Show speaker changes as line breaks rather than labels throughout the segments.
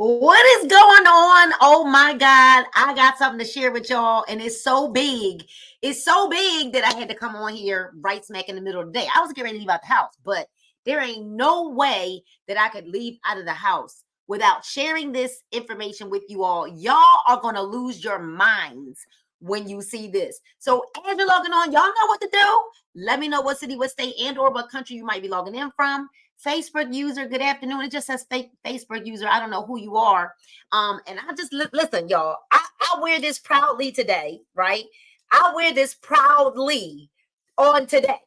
What is going on? Oh my God. I got something to share with y'all, and it's so big. It's so big that I had to come on here right smack in the middle of the day. I was getting ready to leave out the house, but there ain't no way that I could leave out of the house without sharing this information with you all. Y'all are going to lose your minds when you see this. So as you're logging on, y'all know what to do. Let me know what city, what state, and or what country you might be logging in from. Facebook user, good afternoon. It just says Facebook user. I don't know who you are. And I just listen, y'all. I wear this proudly today, right? I wear this proudly on today.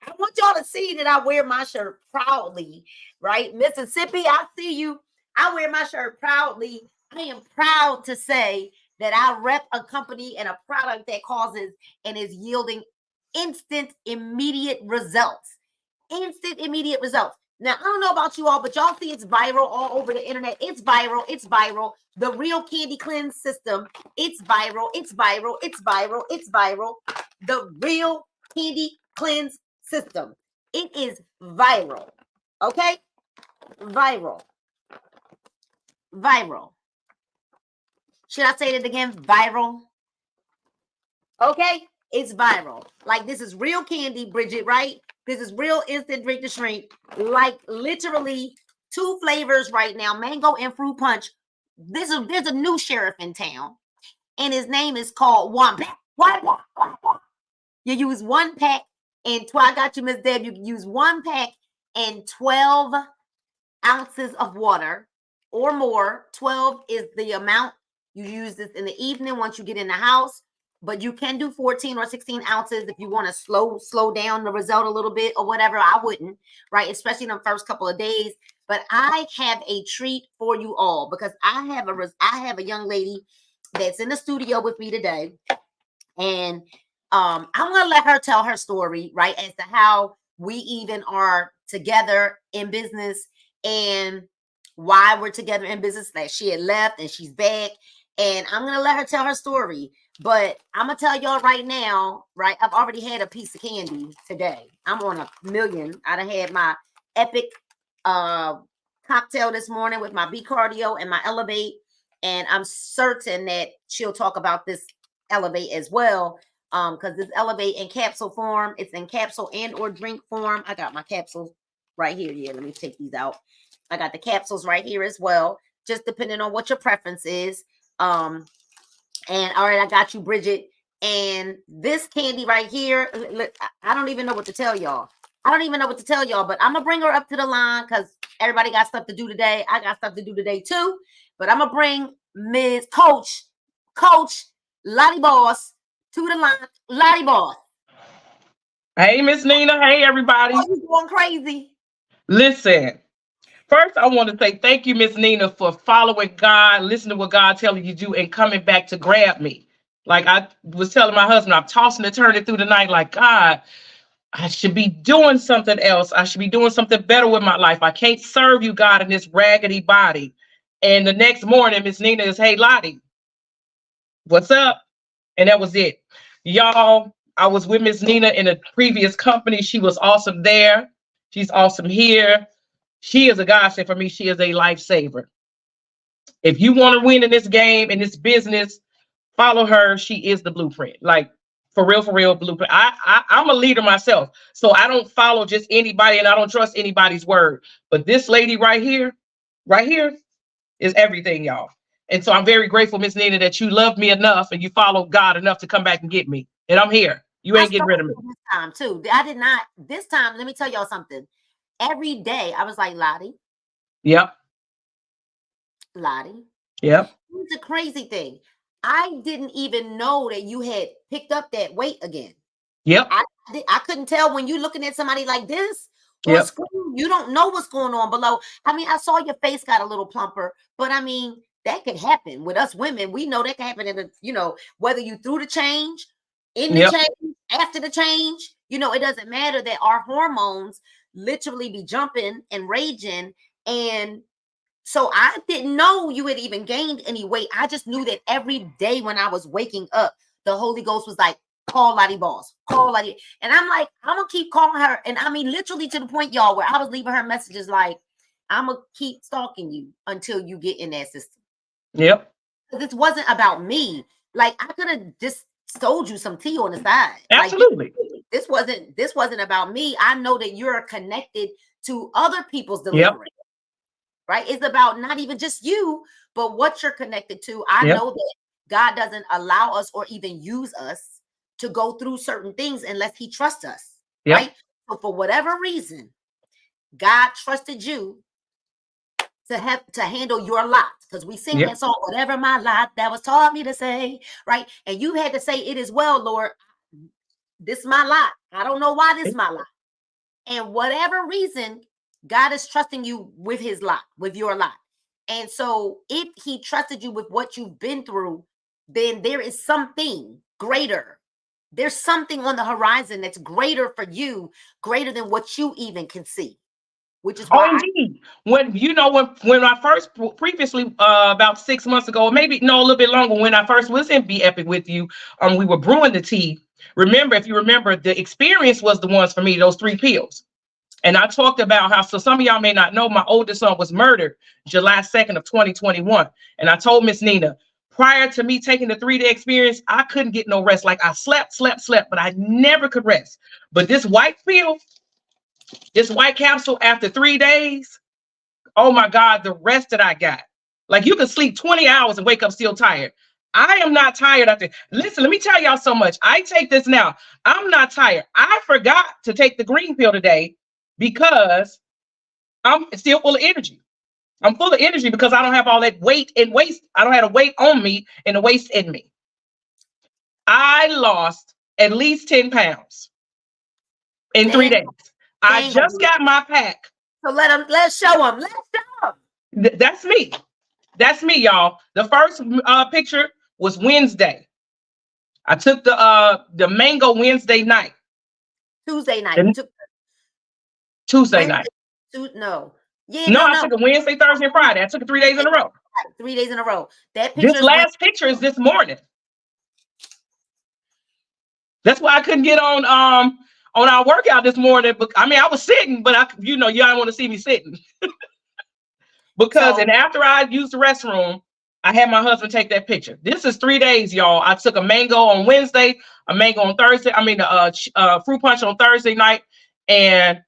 I want y'all to see that I wear my shirt proudly, right? Mississippi, I see you. I wear my shirt proudly. I am proud to say that I rep a company and a product that causes and is yielding instant, immediate results. Instant, immediate results. Now, I don't know about you all, but y'all see it's viral all over the internet. It's viral. It's viral. The Real Candy Cleanse system. It's viral. It's viral. It's viral. It's viral. The Real Candy Cleanse system. It is viral. Okay? Viral. Viral. Should I say it again? Viral. Okay? It's viral. Like, this is real candy, Bridget, right? This is real instant drink to shrink. Like, literally 2 flavors right now, mango and fruit punch. There's a new sheriff in town, and his name is called One Pack. You use 1 pack and I got you, Miss Deb. You can use 1 pack and 12 ounces of water or more. 12 is the amount. You use this in the evening once you get in the house. But you can do 14 or 16 ounces if you want to slow down the result a little bit or whatever. I wouldn't, right? Especially in the first couple of days. But I have a treat for you all because I have a young lady that's in the studio with me today, and I'm gonna let her tell her story, right, as to how we even are together in business and why we're together in business. That she had left and she's back, and I'm gonna let her tell her story. But I'm gonna tell y'all right now, right? I've already had a piece of candy today. I'm on a million. I done had my epic cocktail this morning with my B Cardio and my Elevate, and I'm certain that she'll talk about this Elevate as well. Because this Elevate in capsule form, it's in capsule and or drink form. I got my capsules right here. Yeah, let me take these out. I got the capsules right here as well, just depending on what your preference is. And all right, I got you, Bridget. And this candy right here, look, I don't even know what to tell y'all. I don't even know what to tell y'all, but I'm gonna bring her up to the line because everybody got stuff to do today. I got stuff to do today too. But I'm gonna bring Ms. Coach Lottie Boss to the line. Lottie Boss.
Hey, Miss Nina. Hey, everybody.
Oh, you going crazy?
Listen, first, I want to say thank you, Miss Nina, for following God, listening to what God telling you to do, and coming back to grab me. Like I was telling my husband, I'm tossing and turning through the night, like, God, I should be doing something else. I should be doing something better with my life. I can't serve you, God, in this raggedy body. And the next morning, Miss Nina is, hey, Lottie, what's up? And that was it. Y'all, I was with Miss Nina in a previous company. She was awesome there. She's awesome here. She is a godsend for me. She is a lifesaver. If you want to win in this game, in this business, follow her. She is the blueprint. Like, for real blueprint. I'm a leader myself. So I don't follow just anybody and I don't trust anybody's word. But this lady right here is everything, y'all. And so I'm very grateful, Miss Nina, that you love me enough and you follow God enough to come back and get me. And I'm here. You
I
ain't getting
spoke
rid of me.
this time too. I did not this time. Let me tell y'all something. Every day I was like, Lottie,
Yep.
Lottie.
Yep.
Here's the crazy thing. I didn't even know that you had picked up that weight again.
Yep.
I couldn't tell when you're looking at somebody like this on
Yep.
screen. You don't know what's going on below. I mean, I saw your face got a little plumper, but I mean, that could happen with us women. We know that can happen in whether you threw the change, in the
Yep.
change, after the change, it doesn't matter that our hormones literally be jumping and raging. And so I didn't know you had even gained any weight. I just knew that every day when I was waking up, the Holy Ghost was like, call Lottie Boss, call Lottie. And I'm like, I'm going to keep calling her. And I mean, literally to the point, y'all, where I was leaving her messages like, I'm gonna keep stalking you until you get in that system.
Yep.
This wasn't about me. Like, I could have just sold you some tea on the side.
Absolutely.
Like, this wasn't about me. I know that you're connected to other people's deliverance. Right? It's about not even just you, but what you're connected to. I know that God doesn't allow us or even use us to go through certain things unless he trusts us. Right? So for whatever reason, God trusted you to handle your lot, because we sing that song, whatever my lot that was taught me to say, right? And you had to say, it is well, Lord, this is my lot. I don't know why this is my lot. And whatever reason, God is trusting you with his lot, with your lot. And so if he trusted you with what you've been through, then there is something greater. There's something on the horizon that's greater for you, greater than what you even can see. Which is why
indeed. When I first previously about 6 months ago, maybe a little bit longer, when I first was in Be Epic with you, we were brewing the tea. If you remember, the experience was the ones for me, those 3 pills. And I talked about how, so some of y'all may not know, my oldest son was murdered July 2nd of 2021. And I told Miss Nina, prior to me taking the 3-day experience, I couldn't get no rest. Like, I slept, but I never could rest. But this white pill, this white capsule, after 3 days, oh my God, the rest that I got. Like, you can sleep 20 hours and wake up still tired. I am not tired after. Listen, let me tell y'all so much. I take this now. I'm not tired. I forgot to take the green pill today because I'm still full of energy. I'm full of energy because I don't have all that weight and waste. I don't have a weight on me and the waste in me. I lost at least 10 pounds in 3 days. I just got my pack.
So let's show them.
That's me. That's me, y'all. The first picture was Wednesday. I took the mango Wednesday night.
Tuesday night.
Tuesday night.
No.
I took a Wednesday, Thursday, and Friday. I took it 3 days in a row.
3 days in a row.
This last picture is this morning. That's why I couldn't get on our workout this morning. But I mean, I was sitting, but y'all don't want to see me sitting. And after I used the restroom, I had my husband take that picture. This is 3 days, y'all. I took a mango on Wednesday, a mango on Thursday. I mean, fruit punch on Thursday night, and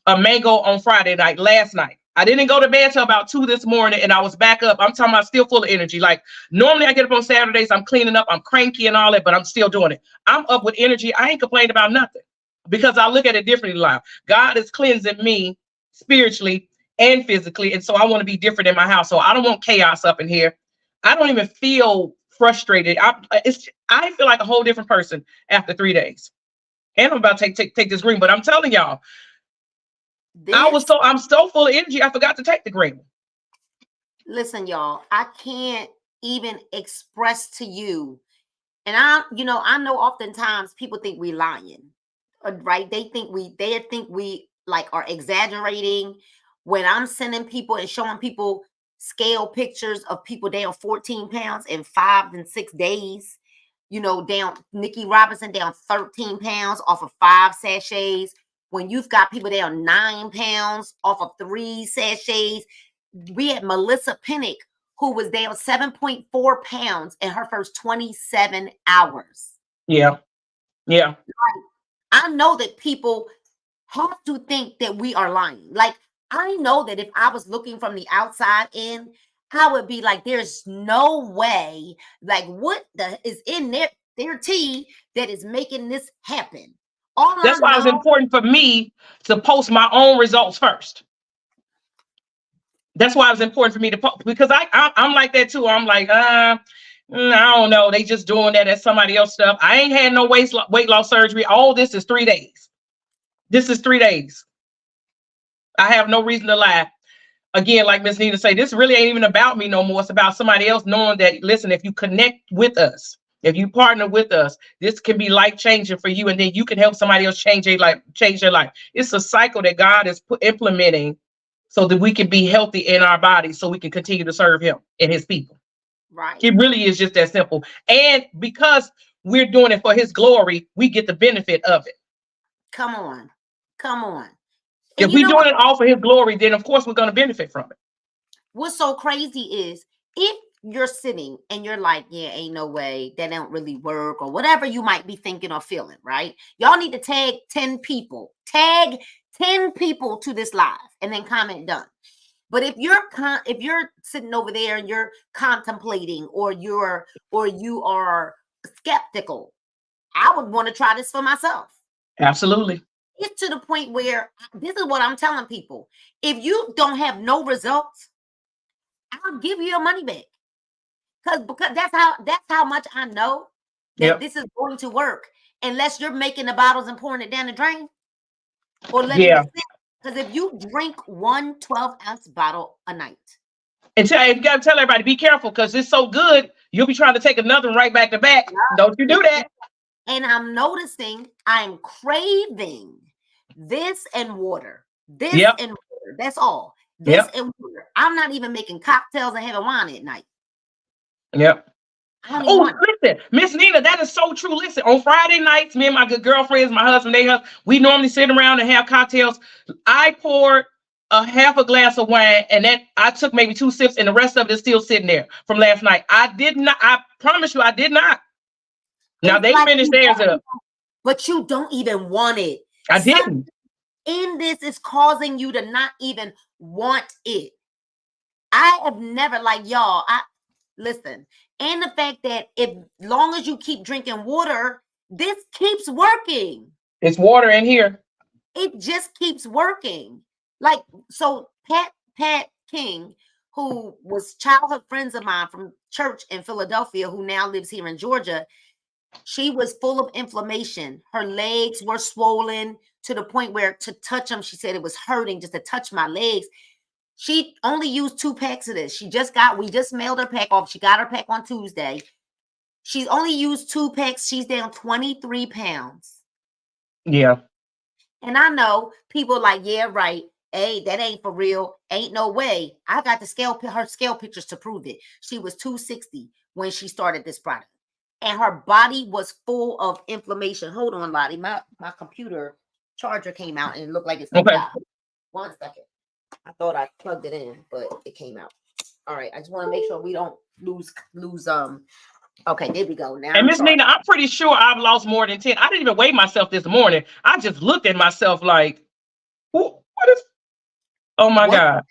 a mango on Friday night, last night. I didn't go to bed till about 2 this morning, and I was back up. I'm talking about still full of energy. Like, normally I get up on Saturdays, I'm cleaning up, I'm cranky and all that, but I'm still doing it. I'm up with energy. I ain't complaining about nothing because I look at it differently now. God is cleansing me spiritually and physically, and so I want to be different in my house. So I don't want chaos up in here. I don't even feel frustrated. I feel like a whole different person after 3 days. And I'm about to take this green, but I'm telling y'all, I'm so full of energy, I forgot to take the green.
Listen, y'all, I can't even express to you. And I know oftentimes people think we lying, right? They think we like are exaggerating. When I'm sending people and showing people scale pictures of people down 14 pounds in 5 and 6 days, down Nikki Robinson down 13 pounds off of 5 sachets. When you've got people down 9 pounds off of 3 sachets. We had Melissa Pinnock, who was down 7.4 pounds in her first 27 hours.
Yeah.
Like, I know that people have to think that we are lying. Like, I know that if I was looking from the outside in, I would be like, there's no way, like, what is in their tea that is making this happen?
That's why it was important for me to post my own results first. That's why it was important for me to post, because I'm like that too. I'm like, I don't know. They just doing that as somebody else stuff. I ain't had no weight loss surgery. All this is 3 days. This is 3 days. I have no reason to lie. Again, like Miss Nina say, this really ain't even about me no more. It's about somebody else knowing that, listen, if you connect with us, if you partner with us, this can be life-changing for you, and then you can help somebody else change their life. It's a cycle that God is implementing so that we can be healthy in our bodies, so we can continue to serve him and his people.
Right.
It really is just that simple. And because we're doing it for his glory, we get the benefit of it.
Come on.
If
you
we're
know
doing it all for his glory, then of course we're going to benefit from it.
what's so crazy is if you're sitting and you're like, yeah, ain't no way, that don't really work, or whatever you might be thinking or feeling, right? Y'all need to tag 10 people. Tag 10 people to this live and then comment done. But if you're sitting over there and you're contemplating, or you are skeptical, I would want to try this for myself.
Absolutely.
It's to the point where this is what I'm telling people. If you don't have no results, I'll give you your money back. Because that's how much I know that this is going to work, unless you're making the bottles and pouring it down the drain or letting it sit. Because if you drink 1 12-ounce bottle a night.
And you got to tell everybody, be careful, because it's so good, you'll be trying to take another one right back to back. Don't you do that.
And I'm noticing I'm craving this and water. This and water. That's all. This and water. I'm not even making cocktails and having wine at night.
Yep. Oh, listen, Miss Nina, that is so true. Listen, on Friday nights, me and my good girlfriends, my husband, we normally sit around and have cocktails. I poured a half a glass of wine, and then I took maybe 2 sips, and the rest of it is still sitting there from last night. I did not. I promise you, I did not. Now they finished theirs up,
but you don't even want it.
I didn't.
In this is causing you to not even want it. I have never, like, y'all. Listen, and the fact that if long as you keep drinking water, this keeps working.
It's water in here.
It just keeps working. Like, so Pat King, who was childhood friends of mine from church in Philadelphia, who now lives here in Georgia, she was full of inflammation. Her legs were swollen to the point where to touch them, she said it was hurting just to touch my legs. She only used 2 packs of this. We just mailed her pack off. She got her pack on Tuesday. She's only used 2 packs. She's down 23 pounds.
Yeah.
And I know people like, yeah, right. Hey, that ain't for real. Ain't no way. I got her scale pictures to prove it. She was 260 when she started this product. And her body was full of inflammation. Hold on, Lottie. My computer charger came out and it looked like it's going to die. 1 second. I thought I plugged it in, but it came out. All right. I just want to make sure we don't lose. Okay, there we go. Now,
and Miss Nina, I'm pretty sure I've lost more than 10. I didn't even weigh myself this morning. I just looked at myself like, what is? Oh my God.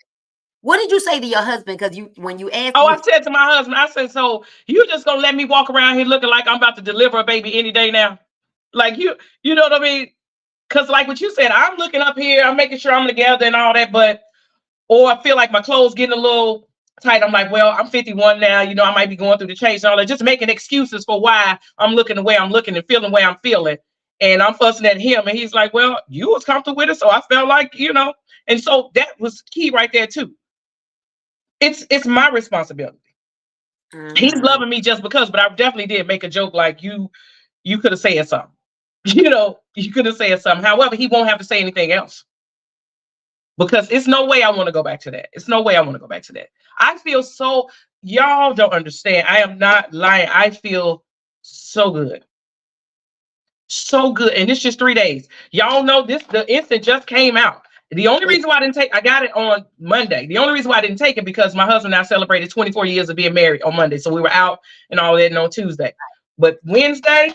What did you say to your husband? Because when you asked.
I said to my husband, I said, so you just gonna let me walk around here looking like I'm about to deliver a baby any day now? Like you know what I mean? Because like what you said, I'm looking up here, I'm making sure I'm together and all that, or I feel like my clothes getting a little tight. I'm like, well, I'm 51 now. You know, I might be going through the change and all that, just making excuses for why I'm looking the way I'm looking and feeling the way I'm feeling. And I'm fussing at him. And he's like, well, you was comfortable with it. So I felt like, and so that was key right there too. It's my responsibility. Mm-hmm. He's loving me just because, but I definitely did make a joke like you could have said something. You could have said something. However, he won't have to say anything else. Because it's no way I want to go back to that. It's no way I want to go back to that. I feel so, y'all don't understand. I am not lying. I feel so good. So good. And it's just 3 days. Y'all know the instant just came out. The only reason why I got it on Monday. The only reason why I didn't take it because my husband and I celebrated 24 years of being married on Monday. So we were out and all that and on Tuesday. But Wednesday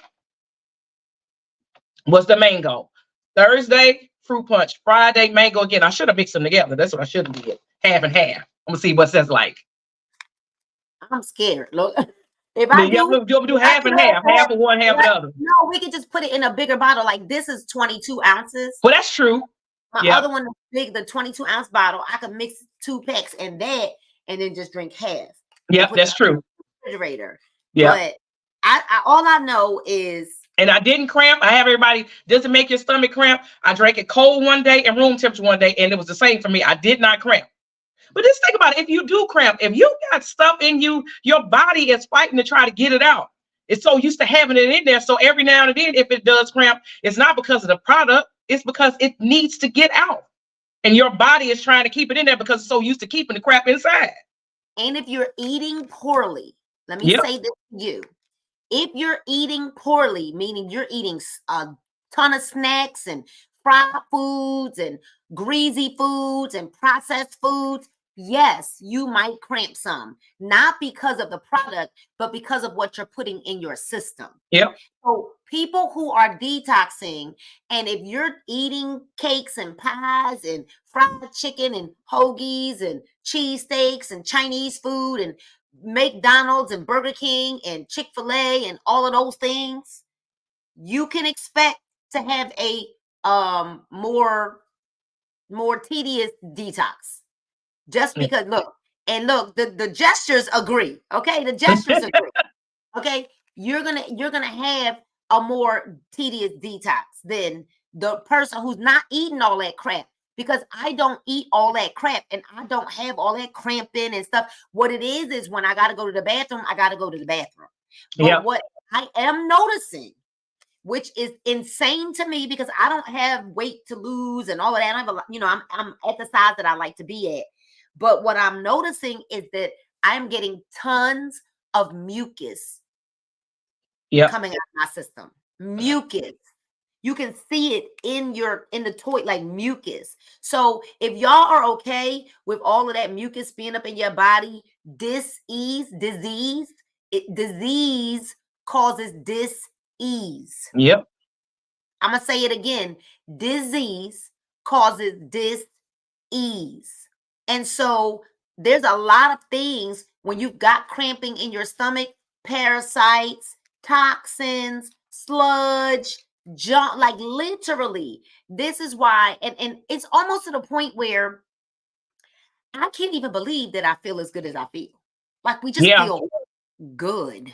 was the mango. Thursday, fruit punch. Friday, mango again. I should have mixed them together. That's what I should have did. Half and half. I'm gonna see what that's like.
I'm scared. Look, if I
do half and half, half of one, half of the other.
No, we could just put it in a bigger bottle. Like this is 22 ounces.
Well, that's true.
My other one is big, the 22-ounce bottle. I could mix 2 packs and then just drink half.
Yeah, that's true.
Refrigerator.
Yeah.
But I all I know is.
And I didn't cramp. I have everybody, does it make your stomach cramp? I drank it cold one day and room temperature one day, and it was the same for me. I did not cramp. But just think about it. If you do cramp, if you got stuff in you, your body is fighting to try to get it out. It's so used to having it in there. So every now and then, if it does cramp, it's not because of the product. It's because it needs to get out. And your body is trying to keep it in there because it's so used to keeping the crap inside.
And if you're eating poorly, let me say this to you. If you're eating poorly, meaning you're eating a ton of snacks and fried foods and greasy foods and processed foods, yes, you might cramp some, not because of the product, but because of what you're putting in your system.
Yep.
So people who are detoxing, and if you're eating cakes and pies and fried chicken and hoagies and cheesesteaks and Chinese food and McDonald's and Burger King and Chick-fil-A and all of those things, you can expect to have a more tedious detox. Just because look, the gestures agree. Okay, the gestures agree. Okay, you're gonna have a more tedious detox than the person who's not eating all that crap. Because I don't eat all that crap and I don't have all that cramping and stuff. What it is when I gotta go to the bathroom, I gotta go to the bathroom. But what I am noticing, which is insane to me because I don't have weight to lose and all of that. I have I'm at the size that I like to be at. But what I'm noticing is that I'm getting tons of mucus coming out of my system. Mucus. You can see it in the toilet, like mucus. So if y'all are okay with all of that mucus being up in your body, disease causes dis-ease.
Yep.
I'm gonna say it again. Disease causes dis-ease. And so there's a lot of things when you've got cramping in your stomach, parasites, toxins, sludge, junk, like literally. This is why, and it's almost to the point where I can't even believe that I feel as good as I feel. Like we just feel good.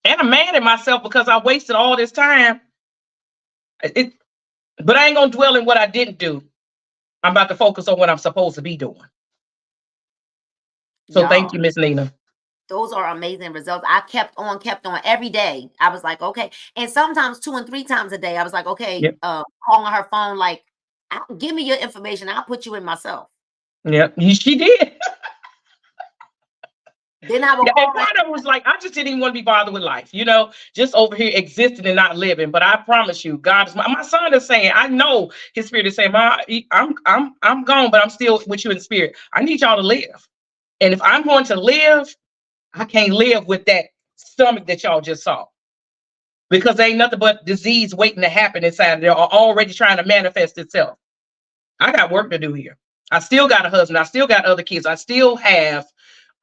And I'm mad at myself because I wasted all this time. But I ain't gonna dwell in what I didn't do. I'm about to focus on what I'm supposed to be doing. So thank you, Miss Nina.
Those are amazing results. I kept on every day. I was like, okay. And sometimes 2 and 3 times a day, I was like, okay, calling her phone, like, give me your information. I'll put you in myself.
Yeah, she did.
Then I would
call part of it was like, I just didn't even want to be bothered with life, just over here existing and not living. But I promise you, God is my son is saying, I know his spirit is saying, I'm gone, but I'm still with you in spirit. I need y'all to live. And if I'm going to live, I can't live with that stomach that y'all just saw. Because there ain't nothing but disease waiting to happen inside there, or already trying to manifest itself. I got work to do here. I still got a husband. I still got other kids. I still have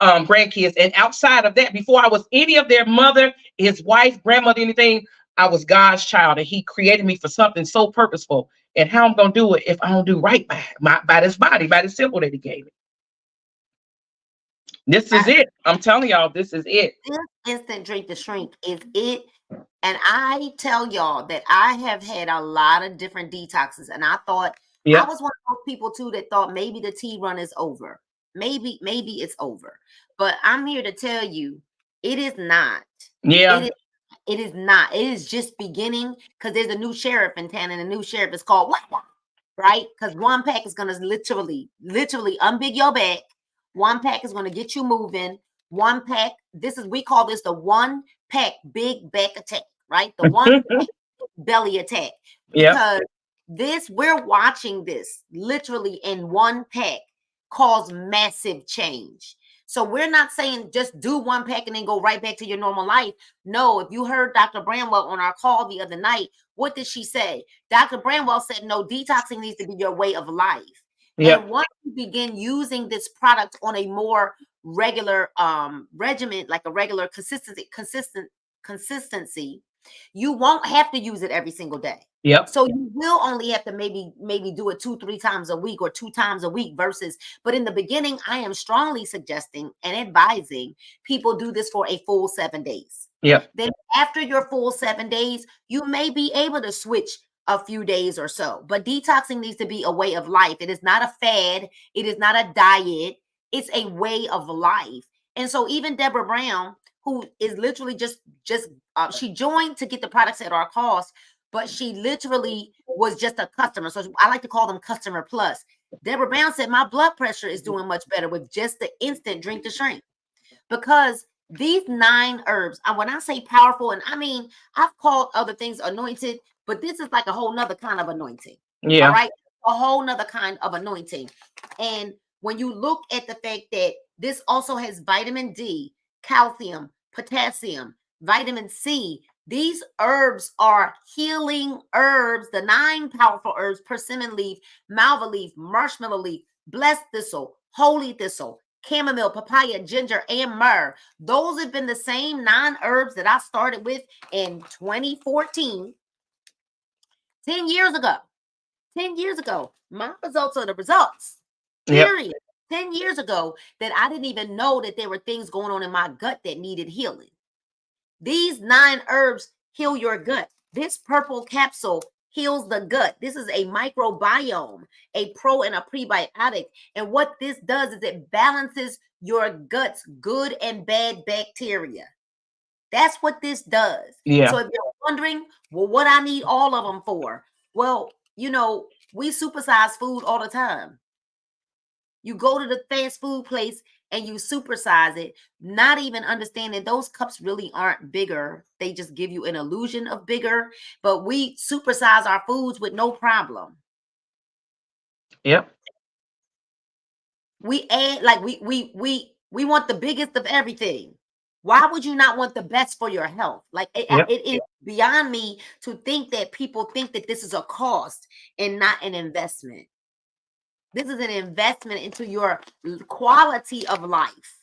grandkids. And outside of that, before I was any of their mother, his wife, grandmother, anything, I was God's child. And he created me for something so purposeful. And how I'm going to do it if I don't do right by this body, by this symbol that he gave me. This is it. I'm telling y'all, this is it.
This instant drink to shrink is it. And I tell y'all that I have had a lot of different detoxes. And I thought, I was one of those people too that thought maybe the tea run is over. Maybe it's over. But I'm here to tell you, it is not.
Yeah.
It is not. It is just beginning because there's a new sheriff in town, and the new sheriff is called right? Because one pack is going to literally unbig your back. One pack is going to get you moving. One pack, we call this the one pack big back attack, right? The one pack belly attack. Because we're watching this literally in one pack cause massive change. So we're not saying just do one pack and then go right back to your normal life. No, if you heard Dr. Bramwell on our call the other night, what did she say? Dr. Bramwell said, no, detoxing needs to be your way of life. And once you begin using this product on a more regular regimen, like a regular consistency, you won't have to use it every single day. So you will only have to maybe do it 2-3 times a week or 2 times a week but in the beginning, I am strongly suggesting and advising people do this for a full 7 days. Then after your full 7 days, you may be able to switch a few days or so, but detoxing needs to be a way of life. It is not a fad. It is not a diet. It's a way of life. And so even Deborah Brown, who is literally she joined to get the products at our cost, but she literally was just a customer. So I like to call them customer plus. Deborah Brown said, my blood pressure is doing much better with just the instant drink to shrink. Because these 9 herbs, when I say powerful, and I mean, I've called other things anointed, but this is like a whole nother kind of anointing.
Yeah.
All right. A whole nother kind of anointing. And when you look at the fact that this also has vitamin D, calcium, potassium, vitamin C, these herbs are healing herbs. The 9 powerful herbs: persimmon leaf, malva leaf, marshmallow leaf, blessed thistle, holy thistle, chamomile, papaya, ginger, and myrrh. Those have been the same 9 herbs that I started with in 2014, 10 years ago. 10 years ago, my results are the results. Period. Yep. 10 years ago, that I didn't even know that there were things going on in my gut that needed healing. These 9 herbs heal your gut. This purple capsule heals the gut. This is a microbiome, a pro and a prebiotic. And what this does is it balances your gut's good and bad bacteria. That's what this does.
Yeah.
So if you're wondering, well, what I need all of them for? Well, you know, we supersize food all the time. You go to the fast food place and you supersize it, not even understanding those cups really aren't bigger. They just give you an illusion of bigger, but we supersize our foods with no problem.
Yep.
We add, like, we want the biggest of everything. Why would you not want the best for your health? Like, it is beyond me to think that people think that this is a cost and not an investment. This is an investment into your quality of life.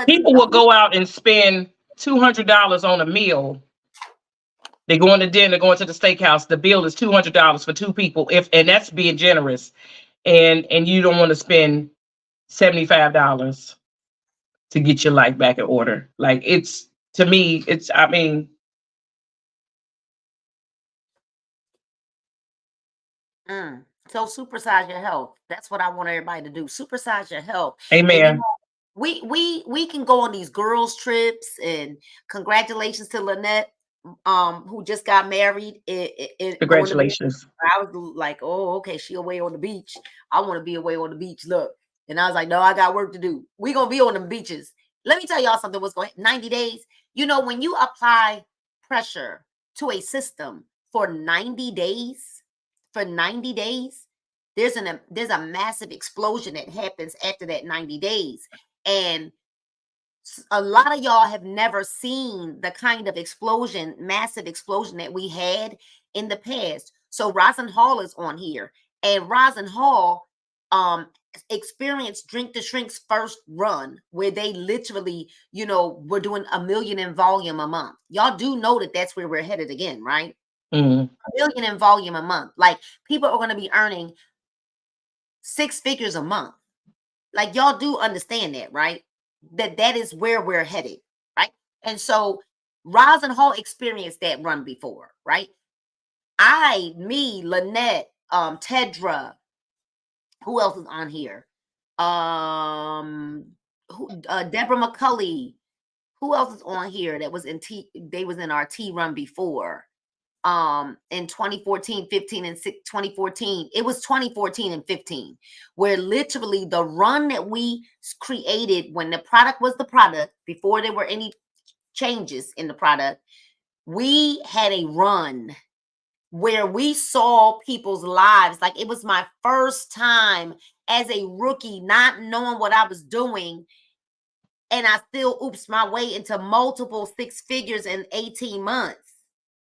People will go out and spend $200 on a meal. They go into dinner, going to the steakhouse. The bill is $200 for 2 people, and that's being generous. And you don't want to spend $75 to get your life back in order. Like, it's, to me, it's, I mean.
So supersize your health. That's what I want everybody to do. Supersize your health.
Amen.
And, you know, we can go on these girls trips, and congratulations to Lynette, who just got married.
Congratulations.
I was like, oh, okay, she away on the beach. I want to be away on the beach. Look. And I was like, no, I got work to do. We're going to be on the beaches. Let me tell y'all something. What's going 90 days. You know, when you apply pressure to a system for 90 days, there's a massive explosion that happens after that 90 days. And a lot of y'all have never seen the kind of explosion, massive explosion that we had in the past. So Rosin Hall is on here, and Rosin Hall experienced Drink to Shrink's first run, where they literally, you know, were doing 1 million in volume a month. Y'all do know that that's where we're headed again, right? 1 million in volume a month. Like, people are going to be earning 6 figures a month. Like, y'all do understand that, right? That is where we're headed, right? And so Rosin Hall experienced that run before, right? Lynette, Tedra, who else is on here? Deborah McCulley. Who else is on here that was in they was in our T run before? In 2014, 15, and 2014. It was 2014 and 15, where literally the run that we created when the product was the product, before there were any changes in the product, we had a run where we saw people's lives. Like, it was my first time as a rookie, not knowing what I was doing. And I still oopsed my way into multiple 6 figures in 18 months.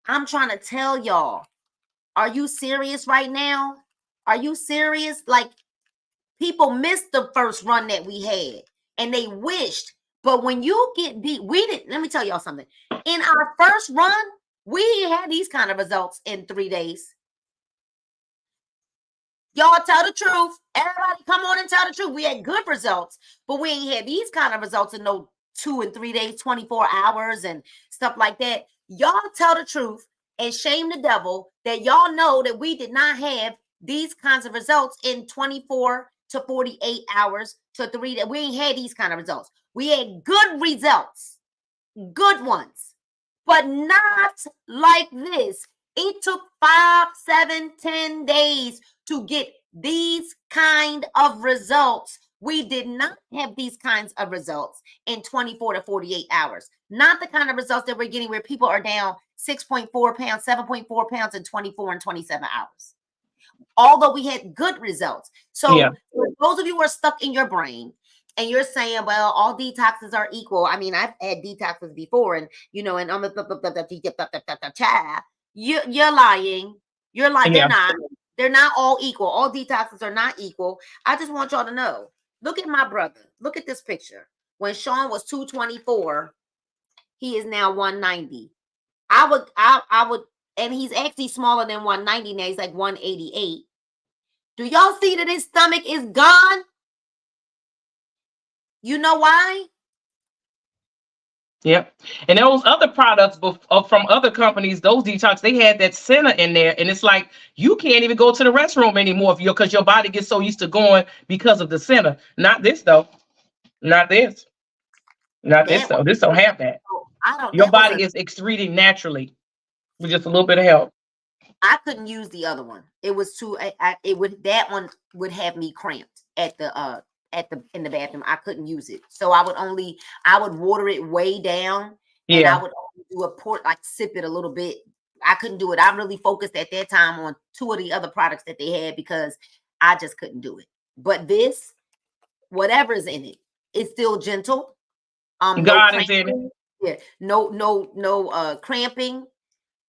I'm trying to tell y'all, are you serious right now? Are you serious? Like, people missed the first run that we had, and they wished. But when you get deep, let me tell y'all something. In our first run, we had these kind of results in 3 days. Y'all tell the truth. Everybody come on and tell the truth. We had good results, but we ain't had these kind of results in no 2 and 3 days, 24 hours and stuff like that. Y'all tell the truth and shame the devil that y'all know that we did not have these kinds of results in 24 to 48 hours to 3 days. We ain't had these kind of results. We had good results, good ones, but not like this. It took 5, 7, 10 days to get these kind of results We did not have these kinds of results in 24 to 48 hours. Not the kind of results that we're getting where people are down 6.4 pounds, 7.4 pounds in 24 and 27 hours. Although we had good results. So for those of you who are stuck in your brain and you're saying, well, all detoxes are equal. I mean, I've had detoxes before, and and I'm you're lying. You're lying.
Yeah.
They're not all equal. All detoxes are not equal. I just want y'all to know. Look at my brother. Look at this picture. When Sean was 224, he is now 190. I would, and he's actually smaller than 190 now. He's like 188. Do y'all see that his stomach is gone? You know why?
Yep. And those other products from other companies, those detox, they had that center in there. And it's like, you can't even go to the restroom anymore because your body gets so used to going because of the center. Not this, though. Not this. Not this, though. This don't have that. Your body is excreting naturally with just a little bit of help.
I couldn't use the other one. It was too, that one would have me cramped in the bathroom. I couldn't use it. So I would water it way down.
Yeah.
And I would only do a port, like sip it a little bit. I couldn't do it. I really focused at that time on 2 of the other products that they had because I just couldn't do it. But this, whatever's in it, it's still gentle.
God is in it.
Yeah. No cramping.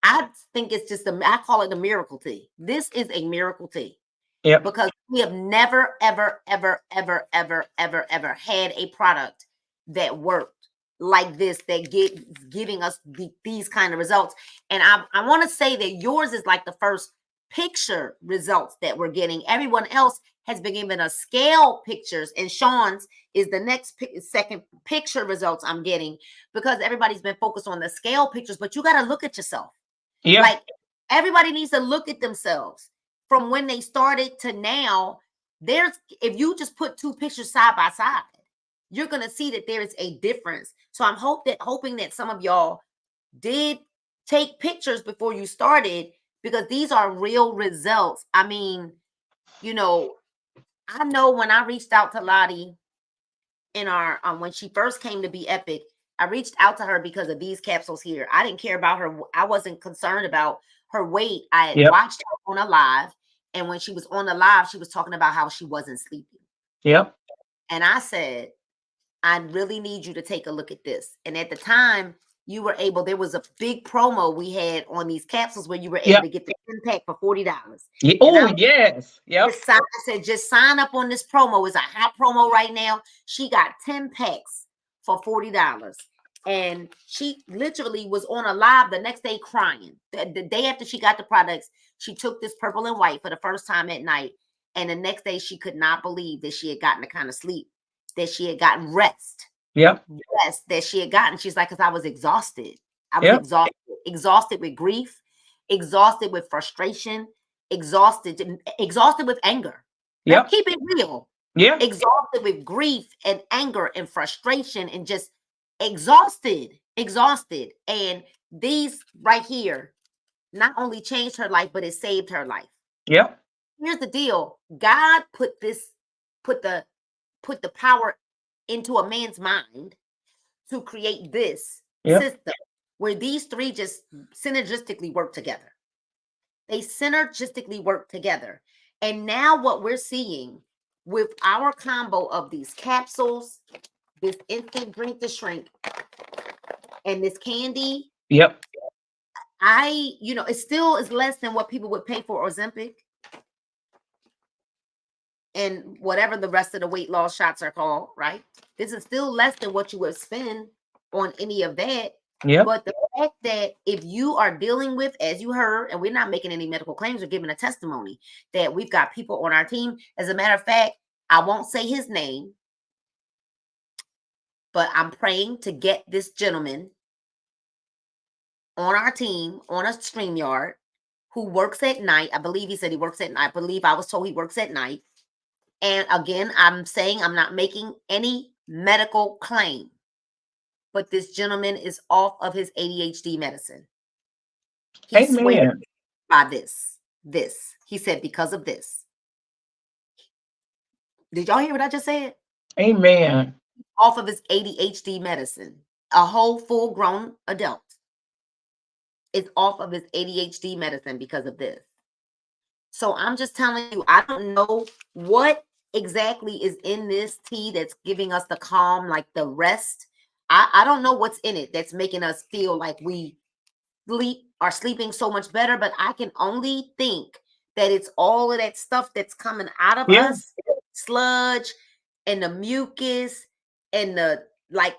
I think it's just I call it a miracle tea. This is a miracle tea.
Yeah.
Because we have never, ever, ever, ever, ever, ever, ever had a product that worked like this, that giving us these kind of results. And I want to say that yours is like the first picture results that we're getting. Everyone else has been given us scale pictures, and Sean's is the next second picture results I'm getting, because everybody's been focused on the scale pictures, but you got to look at yourself.
Yeah.
Like, everybody needs to look at themselves from when they started to now. If you just put 2 pictures side by side, you're going to see that there is a difference. So I'm hoping that some of y'all did take pictures before you started, because these are real results. I mean, I know when I reached out to Lottie in our, when she first came to Be Epic, I reached out to her because of these capsules here. I didn't care about her. I wasn't concerned about her weight. I had watched her on a live, and when she was on the live, she was talking about how she wasn't sleeping.
Yep.
And I said, I really need you to take a look at this. And at the time, there was a big promo we had on these capsules where you were able to get the 10-pack for $40.
Oh, yes. Yep.
I said, just sign up on this promo. It's a hot promo right now. She got 10 packs for $40. And she literally was on a live the next day crying. The day after she got the products, she took this purple and white for the first time at night. And the next day, she could not believe that she had gotten the kind of sleep, that she had gotten rest.
Yep.
Rest that she had gotten. She's like, because I was exhausted. I was exhausted with grief, exhausted with frustration, exhausted with anger.
Yep.
Keep it real.
Yeah.
Exhausted with grief and anger and frustration, and just exhausted. And these right here not only changed her life, but it saved her life.
Yep.
Here's the deal. God put the power into a man's mind to create this system where these 3 just synergistically work together. They synergistically work together. And now what we're seeing with our combo of these capsules, this instant drink to shrink, and this candy.
Yep.
It still is less than what people would pay for Ozempic and whatever the rest of the weight loss shots are called, right? This is still less than what you would spend on any of that.
Yeah.
But the fact that if you are dealing with, as you heard, and we're not making any medical claims, we're giving a testimony that we've got people on our team. As a matter of fact, I won't say his name, but I'm praying to get this gentleman on our team on a StreamYard who works at night. I believe he said he works at night. I believe I was told he works at night. And again, I'm saying I'm not making any medical claim, but this gentleman is off of his ADHD medicine. He swears by this. He said, because of this. Did y'all hear what I just said?
Amen.
Off of his ADHD medicine. A whole full grown adult is off of his ADHD medicine because of this. So I'm just telling you, I don't know what exactly is in this tea that's giving us the calm, like the rest. I don't know what's in it that's making us feel like we are sleeping so much better, but I can only think that it's all of that stuff that's coming out of
Yeah.
us, sludge and the mucus and the like,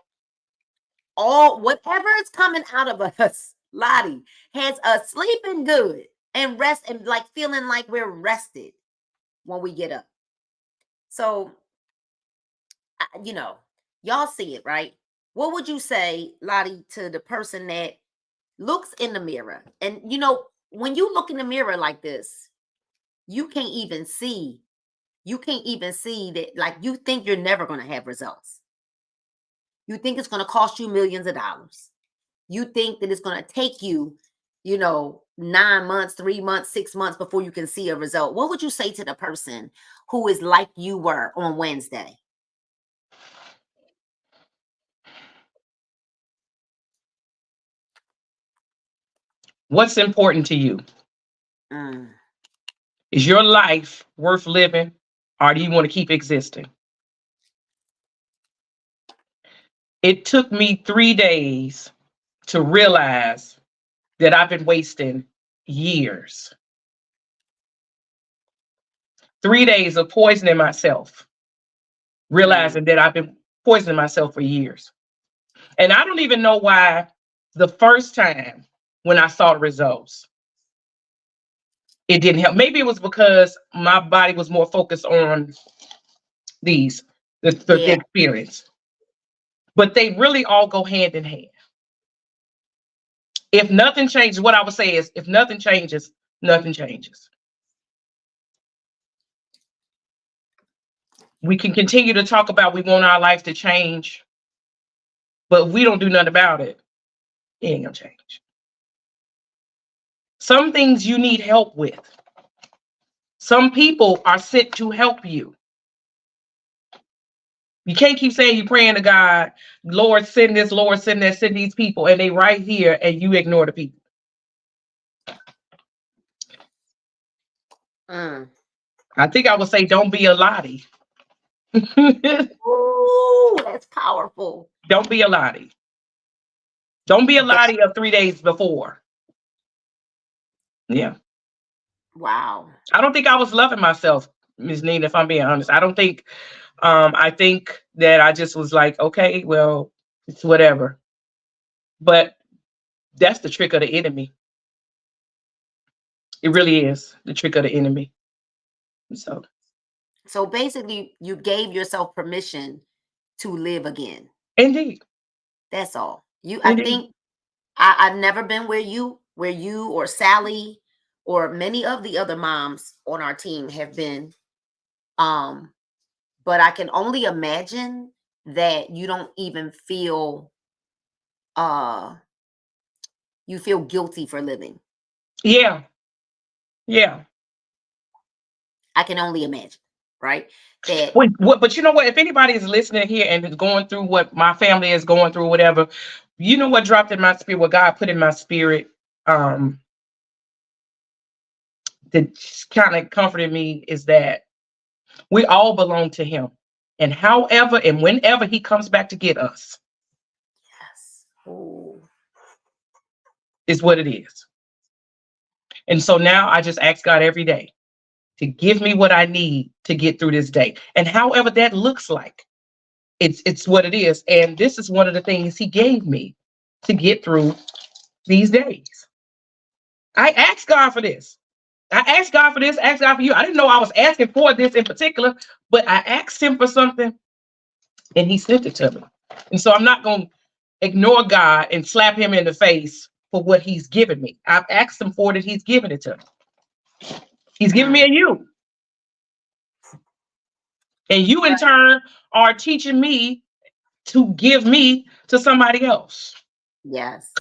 all whatever is coming out of us, Lottie, has us sleeping good and rest and like feeling like we're rested when we get up. So, you know, y'all see it, right? What would you say, Lottie, to the person that looks in the mirror? And, you know, when you look in the mirror like this, you can't even see that, like, you think you're never going to have results. You think it's going to cost you millions of dollars. You think that it's going to take you, 9 months, 3 months, 6 months before you can see a result. What would you say to the person who is like you were on Wednesday?
What's important to you? Is your life worth living, or do you want to keep existing? It took me 3 days to realize that I've been wasting years. 3 days of poisoning myself, realizing that I've been poisoning myself for years. And I don't even know why the first time when I saw the results, it didn't help. Maybe it was because my body was more focused on the experience. But they really all go hand in hand. If nothing changes, what I would say is, if nothing changes, nothing changes. We can continue to talk about we want our life to change, but if we don't do nothing about it, it ain't gonna change. Some things you need help with. Some people are sent to help you. You can't keep saying you're praying to God, Lord, send this, Lord, send that, send these people, and they right here, and you ignore the people. I think I would say, don't be a Lottie.
Ooh, that's powerful.
Don't be a Lottie. Don't be a Lottie of 3 days before. Yeah.
Wow.
I don't think I was loving myself, Ms. Nina, if I'm being honest. I don't think, I think that I just was like, okay, well, it's whatever. But that's the trick of the enemy. It really is the trick of the enemy.
So basically, you gave yourself permission to live again.
Indeed.
That's all. I think I've never been where you or Sally or many of the other moms on our team have been. But I can only imagine that you don't even feel you feel guilty for living.
Yeah. Yeah.
I can only imagine, right?
But you know what? If anybody is listening here and is going through what my family is going through, whatever, you know what dropped in my spirit, what God put in my spirit, that kind of comforted me, is that we all belong to Him. And however and whenever He comes back to get us,
yes, ooh,
is what it is. And so now I just ask God every day to give me what I need to get through this day. And however that looks like, it's what it is. And this is one of the things He gave me to get through these days. I asked God for this. I asked God for this, asked God for you. I didn't know I was asking for this in particular, but I asked Him for something and He sent it to me. And so I'm not going to ignore God and slap Him in the face for what He's given me. I've asked Him for it, He's given it to me. He's given me a you. And you in turn are teaching me to give me to somebody else.
Yes.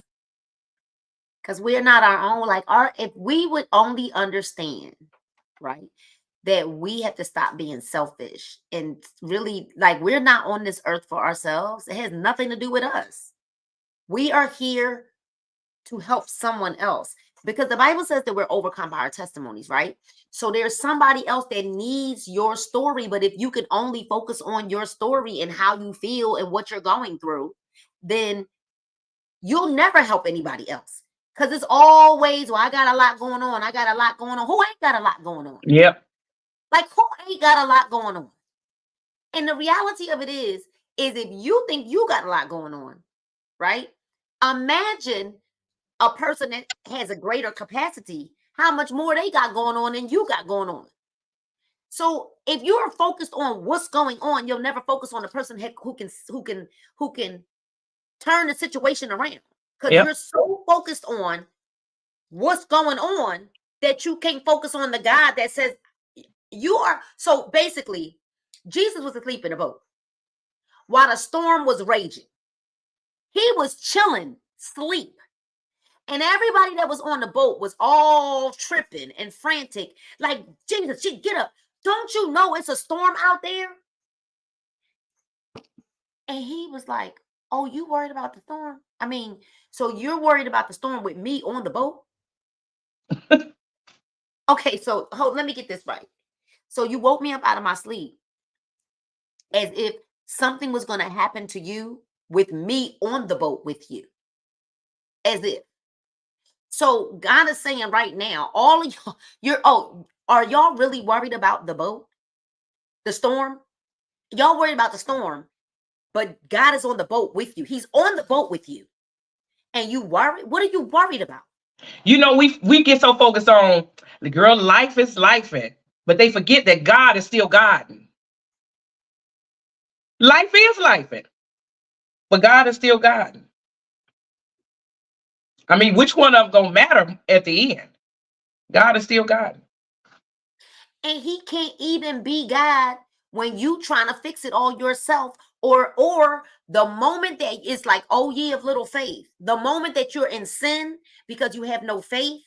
Because we're not our own. If we would only understand, right, that we have to stop being selfish and really, like, we're not on this earth for ourselves. It has nothing to do with us. We are here to help someone else, because the Bible says that we're overcome by our testimonies, right? So there's somebody else that needs your story. But if you can only focus on your story and how you feel and what you're going through, then you'll never help anybody else. Because it's always, well, I got a lot going on. I got a lot going on. Who ain't got a lot going on?
Yep.
Like, who ain't got a lot going on? And the reality of it is if you think you got a lot going on, right? Imagine a person that has a greater capacity, how much more they got going on than you got going on. So if you're focused on what's going on, you'll never focus on the person who can turn the situation around. Because
Yep.
you're so focused on what's going on that you can't focus on the God that says you are. So basically, Jesus was asleep in a boat while the storm was raging. He was chilling, sleep. And everybody that was on the boat was all tripping and frantic. Like, Jesus, get up. Don't you know it's a storm out there? And he was like, oh, you worried about the storm? I mean, so you're worried about the storm with me on the boat? Okay, so let me get this right. So you woke me up out of my sleep as if something was going to happen to you with me on the boat with you. As if. So God is saying right now, all of y'all, are y'all really worried about the boat? The storm? Y'all worried about the storm, but God is on the boat with you. He's on the boat with you. And you worry? What are you worried about?
You know, we get so focused on the girl, life is life, but they forget that God is still God. Life is life, but God is still God. I mean, which one of them gonna matter at the end? God is still God.
And he can't even be God when you trying to fix it all yourself, or the moment that it's like, oh, ye of little faith, the moment that you're in sin because you have no faith,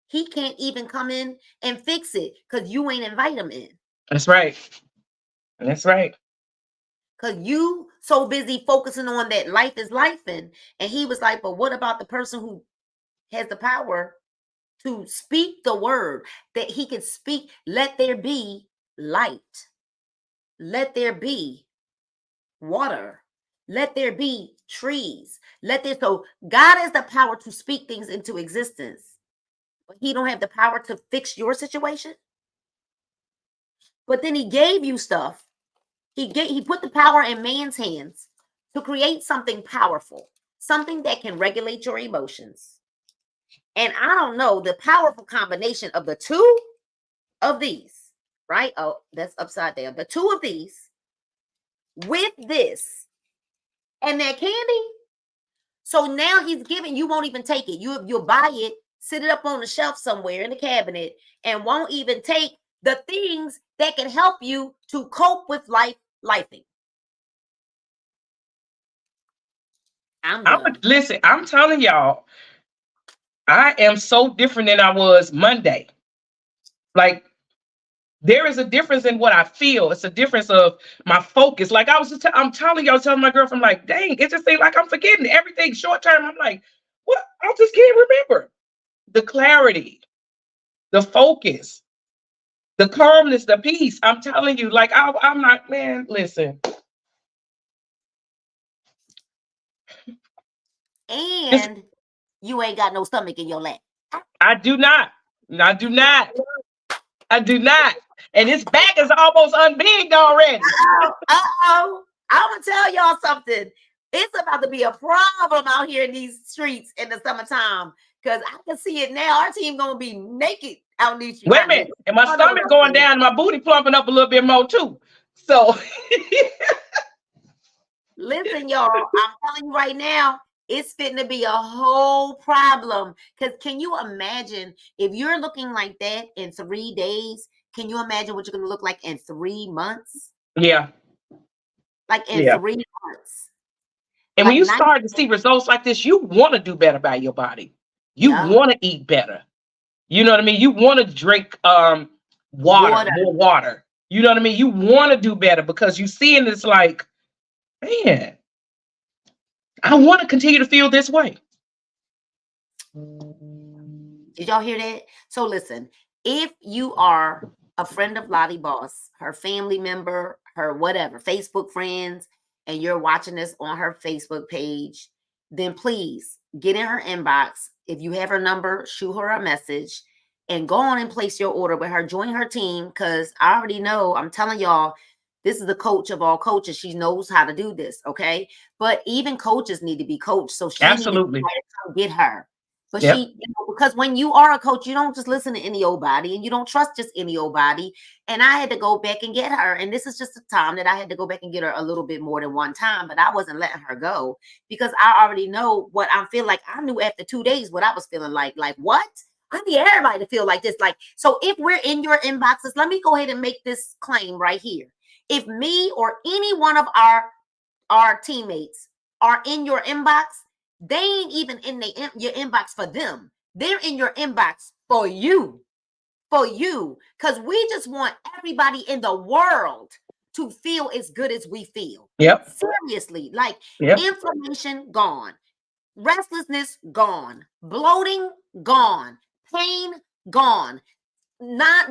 he can't even come in and fix it because you ain't invite him in.
That's right. That's right.
Because you so busy focusing on that life is life. And he was like, but what about the person who has the power to speak the word, that he can speak? Let there be light. Let there be water. Let there be trees. So God has the power to speak things into existence, but he don't have the power to fix your situation. But then he gave you stuff. He put the power in man's hands to create something powerful, something that can regulate your emotions. And I don't know, the powerful combination of the two of these, right? Oh, that's upside down. The two of these with this and that candy. So now he's giving, you won't even take it. You'll buy it, sit it up on the shelf somewhere in the cabinet, and won't even take the things that can help you to cope with lifing.
Listen, I'm telling y'all, I am so different than I was Monday. Like, there is a difference in what I feel. It's a difference of my focus. Like I'm telling my girlfriend, like, dang, it just seems like I'm forgetting everything short term. I'm like, what? I just can't remember. The clarity, the focus, the calmness, the peace. I'm telling you, like, I'm not, man, listen.
And you ain't got no stomach in your lap.
I do not. I do not. And his back is almost unbinged already.
Uh-oh. I'm going to tell y'all something. It's about to be a problem out here in these streets in the summertime, because I can see it now. Our team going to be naked out in these streets.
Wait a minute. And my stomach going down and my booty plumping up a little bit more too. So
listen, y'all, I'm telling you right now, it's fitting to be a whole problem. Because can you imagine if you're looking like that in 3 days? Can you imagine what you're going to look like in 3 months?
Yeah.
Like in 3 months.
And like when you start to see results like this, you want to do better by your body. You want to eat better. You know what I mean? You want to drink water, more water. You know what I mean? You want to do better because you seeing this like, man, I want to continue to feel this way.
Did y'all hear that? So listen, if you are a friend of Lottie Boss, her family member, her whatever, Facebook friends, and you're watching this on her Facebook page, then please get in her inbox. If you have her number, shoot her a message and go on and place your order with her. Join her team because I already know, I'm telling y'all, this is the coach of all coaches. She knows how to do this, okay? But even coaches need to be coached. So she
Absolutely
needs to get her. But
Yep.
she, because when you are a coach, you don't just listen to any old body and you don't trust just any old body. And I had to go back and get her. And this is just a time that I had to go back and get her a little bit more than one time, but I wasn't letting her go because I already know what I feel like. I knew after 2 days what I was feeling like. Like, what? I need everybody to feel like this. Like, so if we're in your inboxes, let me go ahead and make this claim right here. If me or any one of our teammates are in your inbox, they ain't even in your inbox for them. They're in your inbox for you. For you. Because we just want everybody in the world to feel as good as we feel.
Yep.
Seriously. Like inflammation gone. Restlessness gone. Bloating gone. Pain gone. Not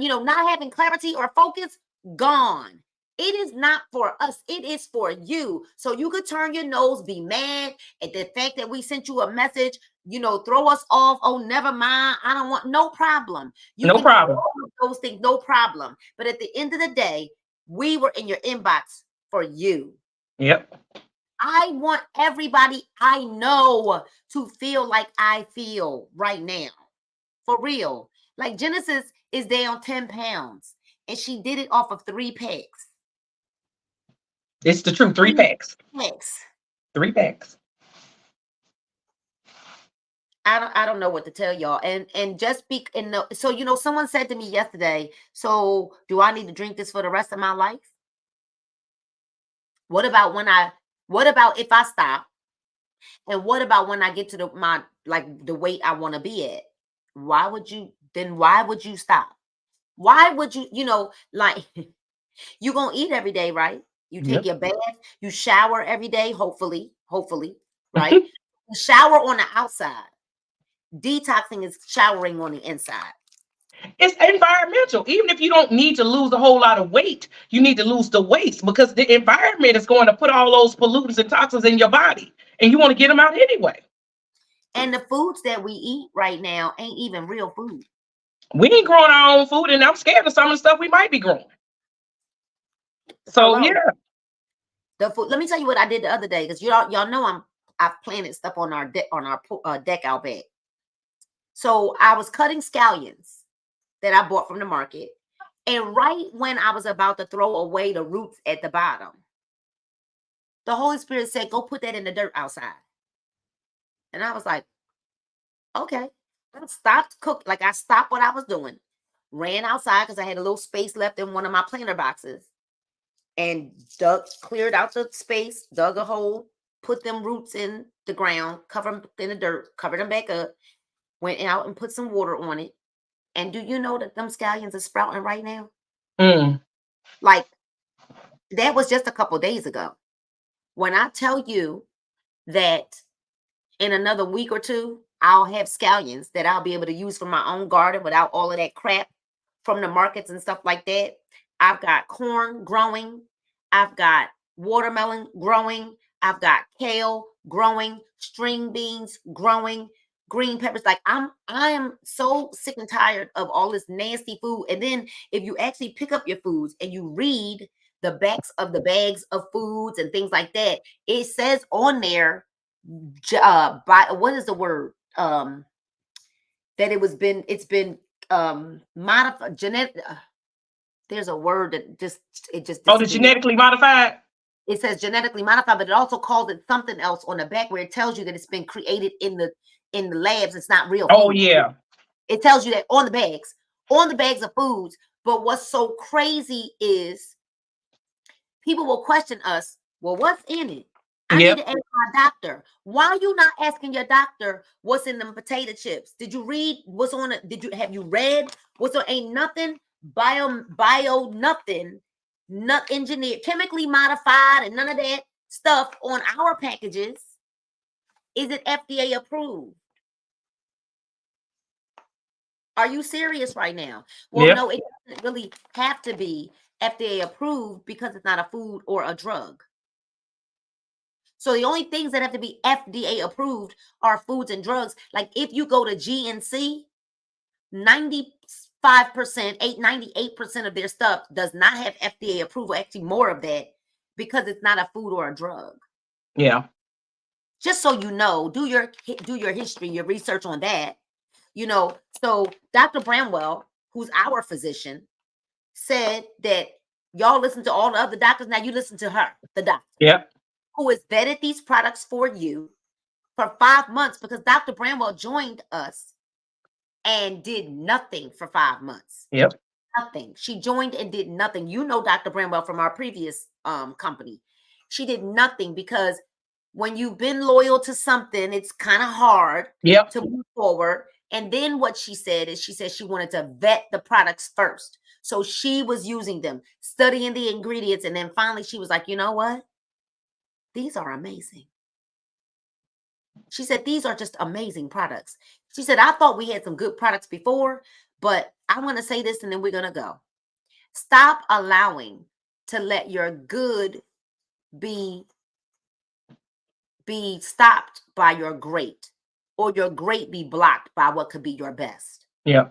having clarity or focus gone. It is not for us. It is for you. So you could turn your nose, be mad at the fact that we sent you a message, throw us off. Oh, never mind. I don't want, no problem.
No problem.
Do all of those things, no problem. But at the end of the day, we were in your inbox for you.
Yep.
I want everybody I know to feel like I feel right now. For real. Like Genesis is down 10 pounds and she did it off of 3 packs.
It's the truth. 3 packs. 3 packs.
I don't know what to tell y'all. And just so someone said to me yesterday, so do I need to drink this for the rest of my life? What about if I stop? And what about when I get to the weight I want to be at? Why would you stop? Why would you, you're going to eat every day, right? You take your bath, you shower every day, hopefully, right? You shower on the outside. Detoxing is showering on the inside.
It's environmental. Even if you don't need to lose a whole lot of weight, you need to lose the waste because the environment is going to put all those pollutants and toxins in your body and you want to get them out anyway.
And the foods that we eat right now ain't even real food.
We ain't growing our own food and I'm scared of some of the stuff we might be growing. So yeah.
The food. Let me tell you what I did the other day because y'all know I've planted stuff on our deck out back. So I was cutting scallions that I bought from the market, and right when I was about to throw away the roots at the bottom, the Holy Spirit said, "Go put that in the dirt outside." And I was like, "Okay." I stopped cooking. Like I stopped what I was doing, ran outside because I had a little space left in one of my planter boxes. And cleared out the space, dug a hole, put them roots in the ground, covered them in the dirt, covered them back up, went out and put some water on it. And do you know that them scallions are sprouting right now? Like, that was just a couple days ago. When I tell you that in another week or two, I'll have scallions that I'll be able to use for my own garden without all of that crap from the markets and stuff like that. I've got corn growing. I've got watermelon growing. I've got kale growing, string beans growing, green peppers. Like I am so sick and tired of all this nasty food. And then if you actually pick up your foods and you read the backs of the bags of foods and things like that, it says on there, what is the word? That it's been modified, genetic. There's a word that
the genetically modified.
It says genetically modified, but it also calls it something else on the back where it tells you that it's been created in the labs. It's not real.
Oh yeah.
It tells you that on the bags of foods. But what's so crazy is people will question us. Well, what's in it? I need to ask my doctor. Why are you not asking your doctor what's in them potato chips? Did you read what's on it? Have you read what's on? Ain't nothing bio nothing, not engineered, chemically modified, and none of that stuff on our packages, is it FDA approved? Are you serious right now? Well,
Yep.
no, it doesn't really have to be FDA approved because it's not a food or a drug. So the only things that have to be FDA approved are foods and drugs. Like if you go to GNC, 95%, 98% of their stuff does not have FDA approval. Actually, more of that because it's not a food or a drug.
Yeah.
Just so you know, do your history, your research on that. You know, so Dr. Bramwell, who's our physician, said that y'all listen to all the other doctors. Now you listen to her, the doctor.
Yep.
Who has vetted these products for you for 5 months, because Dr. Bramwell joined us and did nothing for 5 months.
Yep.
Nothing. She joined and did nothing. You know Dr. Bramwell from our previous company. She did nothing because when you've been loyal to something, it's kind of hard
Yep.
to move forward. And then what she said is she said she wanted to vet the products first. So she was using them, studying the ingredients, and then finally she was like, you know what? These are amazing. She said, these are just amazing products. She said, I thought we had some good products before, but I want to say this and then we're going to go. Stop allowing to let your good be stopped by your great, or your great be blocked by what could be your best.
Yeah.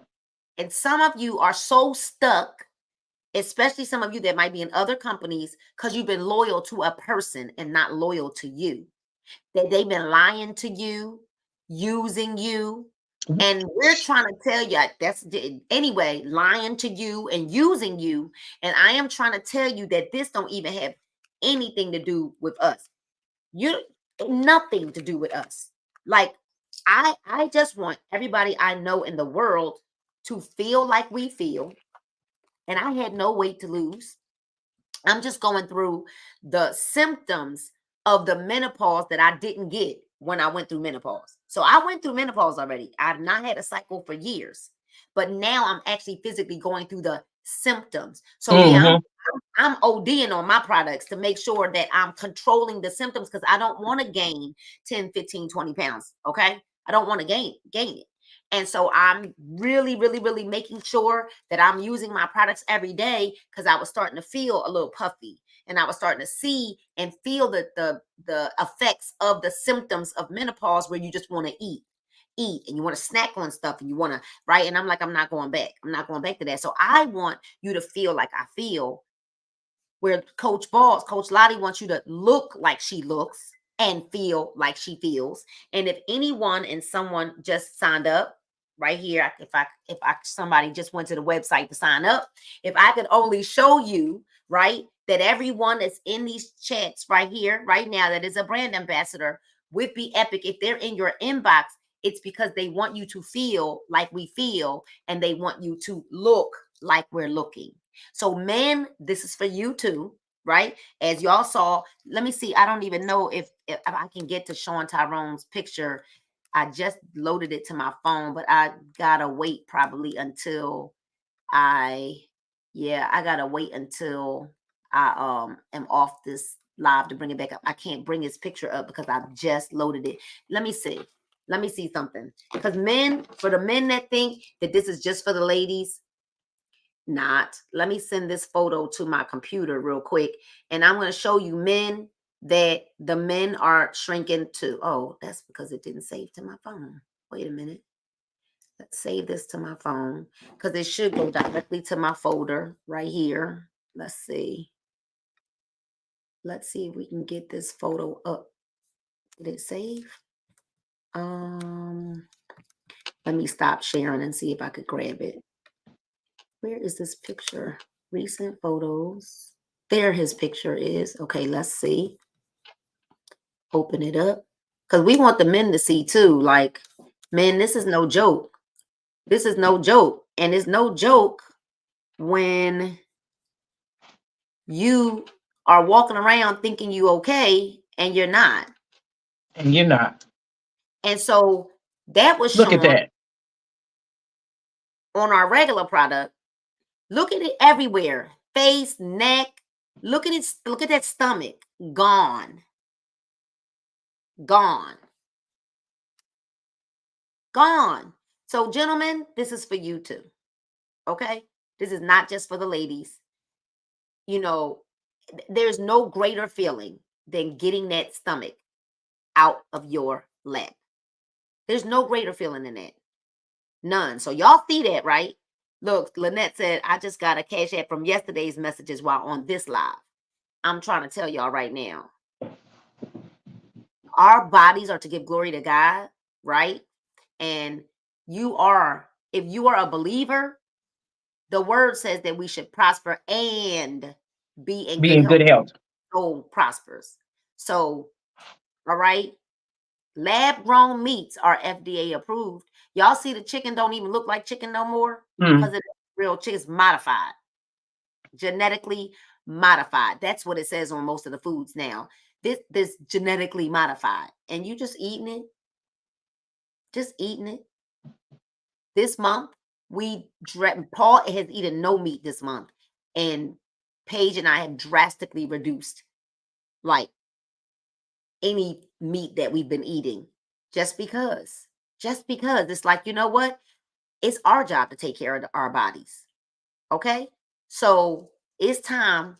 And some of you are so stuck, especially some of you that might be in other companies, because you've been loyal to a person and not loyal to you. That they've been lying to you, using you. And we're trying to tell you that's anyway, lying to you and using you. And I am trying to tell you that this don't even have anything to do with us. Nothing to do with us. Like I just want everybody I know in the world to feel like we feel. And I had no weight to lose. I'm just going through the symptoms of the menopause that I didn't get when I went through menopause. So I went through menopause already. I've not had a cycle for years, but now I'm actually physically going through the symptoms. So yeah, I'm ODing on my products to make sure that I'm controlling the symptoms, because I don't want to gain 10, 15, 20 pounds. Okay. I don't want to gain it. And so I'm really, really, really making sure that I'm using my products every day, because I was starting to feel a little puffy, and I was starting to see and feel the effects of the symptoms of menopause, where you just want to eat and you want to snack on stuff and you want to, right? And I'm like, I'm not going back. I'm not going back to that. So I want you to feel like I feel, where Coach Lottie wants you to look like she looks and feel like she feels. And if anyone and someone just signed up right here, if somebody just went to the website to sign up, if I could only show you, right, that everyone that's in these chats right here, right now, that is a brand ambassador with Be Epic, if they're in your inbox, it's because they want you to feel like we feel, and they want you to look like we're looking. So men, this is for you too, right? As y'all saw, let me see. I don't even know if I can get to Sean Tyrone's picture. I just loaded it to my phone, but I gotta wait probably until I gotta wait until I am off this live to bring it back up. I can't bring his picture up because I've just loaded it. Let me see something. Because for the men that think that this is just for the ladies, not. Let me send this photo to my computer real quick, and I'm going to show you men that the men are shrinking to. Oh, that's because it didn't save to my phone. Wait a minute. Let's save this to my phone, because it should go directly to my folder right here. Let's see. Let's see if we can get this photo up. Did it save? Let me stop sharing and see if I could grab it. Where is this picture? Recent photos. There his picture is. Okay, let's see. Open it up. Because we want the men to see too. Like, men, this is no joke. This is no joke. And it's no joke when you are walking around thinking you okay and you're not.
And you're not.
And so that was
Look
shown
at that
on our regular product. Look at it everywhere. Face, neck. Look at it. Look at that stomach. Gone. Gone. Gone. So, gentlemen, this is for you too. Okay? This is not just for the ladies. You know, there's no greater feeling than getting that stomach out of your lap. There's no greater feeling than that. None. So y'all see that, right? Look, Lynette said, I just got a cash app from yesterday's messages while on this live. I'm trying to tell y'all right now. Our bodies are to give glory to God, right? And if you are a believer, the word says that we should prosper and be in
Be in
good
good
health.
health.
So prospers. So, all right. Lab grown meats are FDA approved. Y'all see the chicken don't even look like chicken no more because it's real chicken. It's modified, genetically modified. That's what it says on most of the foods now. This genetically modified, and you just eating it. Just eating it. This month, Paul has eaten no meat this month, and Paige and I have drastically reduced like any meat that we've been eating just because it's like, you know what? It's our job to take care of our bodies. Okay. So it's time.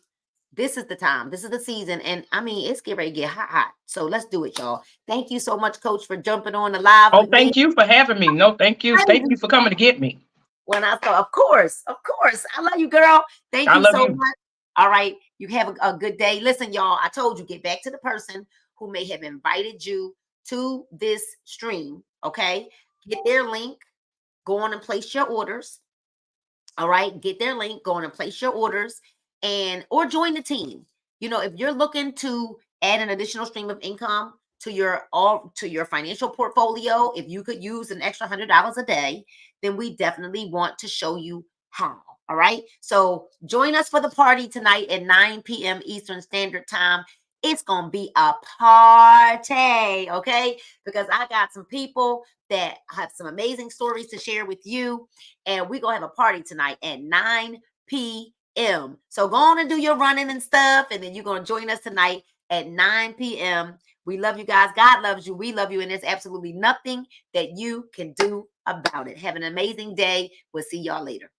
This is the time. This is the season. And I mean, it's getting ready to get hot. So let's do it, y'all. Thank you so much, Coach, for jumping on the live.
Oh, thank you for having me. No, thank you. Thank you for coming to get me.
When I thought, of course. I love you, girl. Thank you so much. All right. You have a good day. Listen, y'all, I told you, get back to the person who may have invited you to this stream. Okay. Get their link. Go on and place your orders. All right. Get their link. Go on and place your orders or join the team. You know, if you're looking to add an additional stream of income to your financial portfolio, if you could use an extra $100 a day, then we definitely want to show you how. All right. So join us for the party tonight at 9 p.m. Eastern Standard Time. It's going to be a party. Okay. Because I got some people that have some amazing stories to share with you. And we're going to have a party tonight at 9 p.m. So go on and do your running and stuff. And then you're going to join us tonight at 9 p.m. We love you guys. God loves you. We love you. And there's absolutely nothing that you can do about it. Have an amazing day. We'll see y'all later.